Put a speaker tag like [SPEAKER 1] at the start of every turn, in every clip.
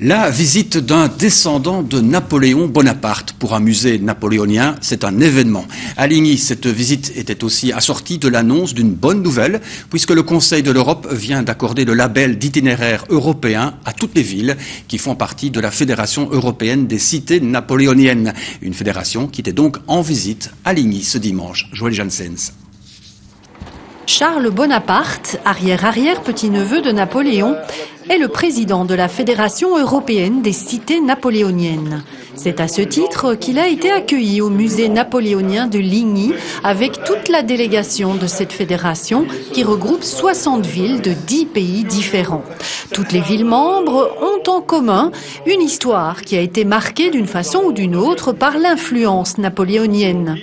[SPEAKER 1] La visite d'un descendant de Napoléon Bonaparte pour un musée napoléonien, c'est un événement. À Ligny, cette visite était aussi assortie de l'annonce d'une bonne nouvelle, puisque le Conseil de l'Europe vient d'accorder le label d'itinéraire européen à toutes les villes qui font partie de la Fédération européenne des cités napoléoniennes. Une fédération qui était donc en visite à Ligny ce dimanche. Joël Janssens.
[SPEAKER 2] Charles Bonaparte, arrière-arrière-petit-neveu de Napoléon, est le président de la Fédération européenne des cités napoléoniennes. C'est à ce titre qu'il a été accueilli au musée napoléonien de Ligny avec toute la délégation de cette fédération qui regroupe 60 villes de 10 pays différents. Toutes les villes membres ont en commun une histoire qui a été marquée d'une façon ou d'une autre par l'influence napoléonienne.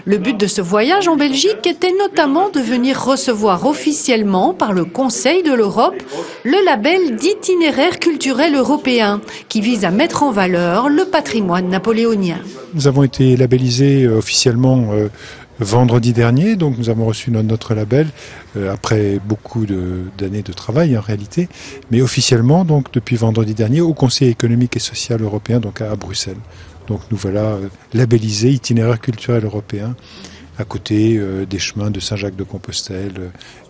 [SPEAKER 2] Le but de ce voyage en Belgique était notamment de venir recevoir officiellement par le Conseil de l'Europe le label d'itinéraire culturel européen qui vise à mettre en valeur le patrimoine napoléonien.
[SPEAKER 3] Nous avons été labellisés officiellement vendredi dernier, donc nous avons reçu notre label après beaucoup d'années de travail en réalité, mais officiellement donc depuis vendredi dernier au Conseil économique et social européen, donc à Bruxelles. Donc nous voilà labellisés itinéraire culturel européen à côté des chemins de Saint-Jacques-de-Compostelle.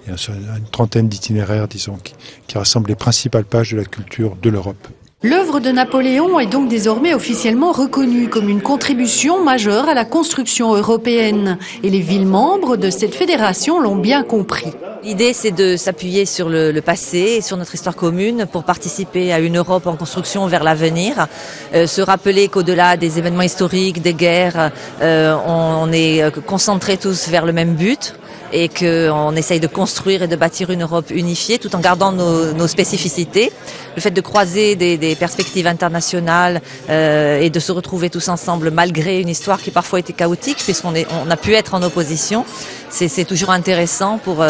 [SPEAKER 3] Il y a une trentaine d'itinéraires, disons, qui rassemblent les principales pages de la culture de l'Europe.
[SPEAKER 2] L'œuvre de Napoléon est donc désormais officiellement reconnue comme une contribution majeure à la construction européenne. Et les villes membres de cette fédération l'ont bien compris.
[SPEAKER 4] L'idée, c'est de s'appuyer sur le passé et sur notre histoire commune pour participer à une Europe en construction vers l'avenir. Se rappeler qu'au-delà des événements historiques, des guerres, on est concentrés tous vers le même but et qu'on essaye de construire et de bâtir une Europe unifiée tout en gardant nos spécificités. Le fait de croiser des perspectives internationales et de se retrouver tous ensemble malgré une histoire qui parfois était chaotique puisqu'on a pu être en opposition, c'est toujours intéressant pour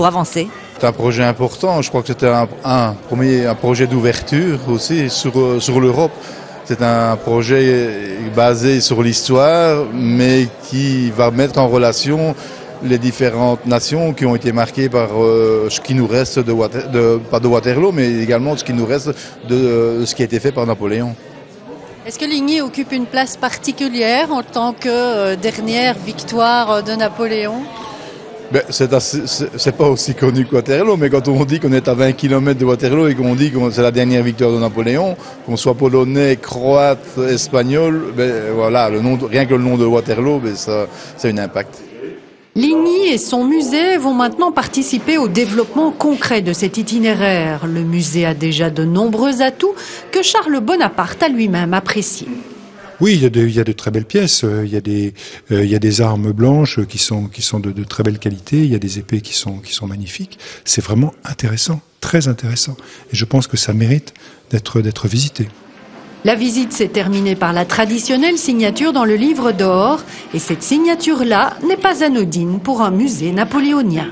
[SPEAKER 4] avancer.
[SPEAKER 5] C'est un projet important, je crois que c'était un projet d'ouverture aussi sur l'Europe. C'est un projet basé sur l'histoire mais qui va mettre en relation les différentes nations qui ont été marquées par ce qui nous reste pas de Waterloo, mais également ce qui nous reste de ce qui a été fait par Napoléon.
[SPEAKER 2] Est-ce que Ligny occupe une place particulière en tant que dernière victoire de Napoléon ?
[SPEAKER 5] Ben, c'est pas aussi connu que Waterloo, mais quand on dit qu'on est à 20 km de Waterloo et qu'on dit que c'est la dernière victoire de Napoléon, qu'on soit polonais, croate, espagnol, ben, voilà, rien que le nom de Waterloo, ben, ça a un impact.
[SPEAKER 2] Ligny et son musée vont maintenant participer au développement concret de cet itinéraire. Le musée a déjà de nombreux atouts que Charles Bonaparte a lui-même appréciés.
[SPEAKER 3] Oui, il y a de très belles pièces. Il y a des armes blanches qui sont de très belle qualité. Il y a des épées qui sont magnifiques. C'est vraiment intéressant, très intéressant. Et je pense que ça mérite d'être visité.
[SPEAKER 2] La visite s'est terminée par la traditionnelle signature dans le livre d'or. Et cette signature-là n'est pas anodine pour un musée napoléonien.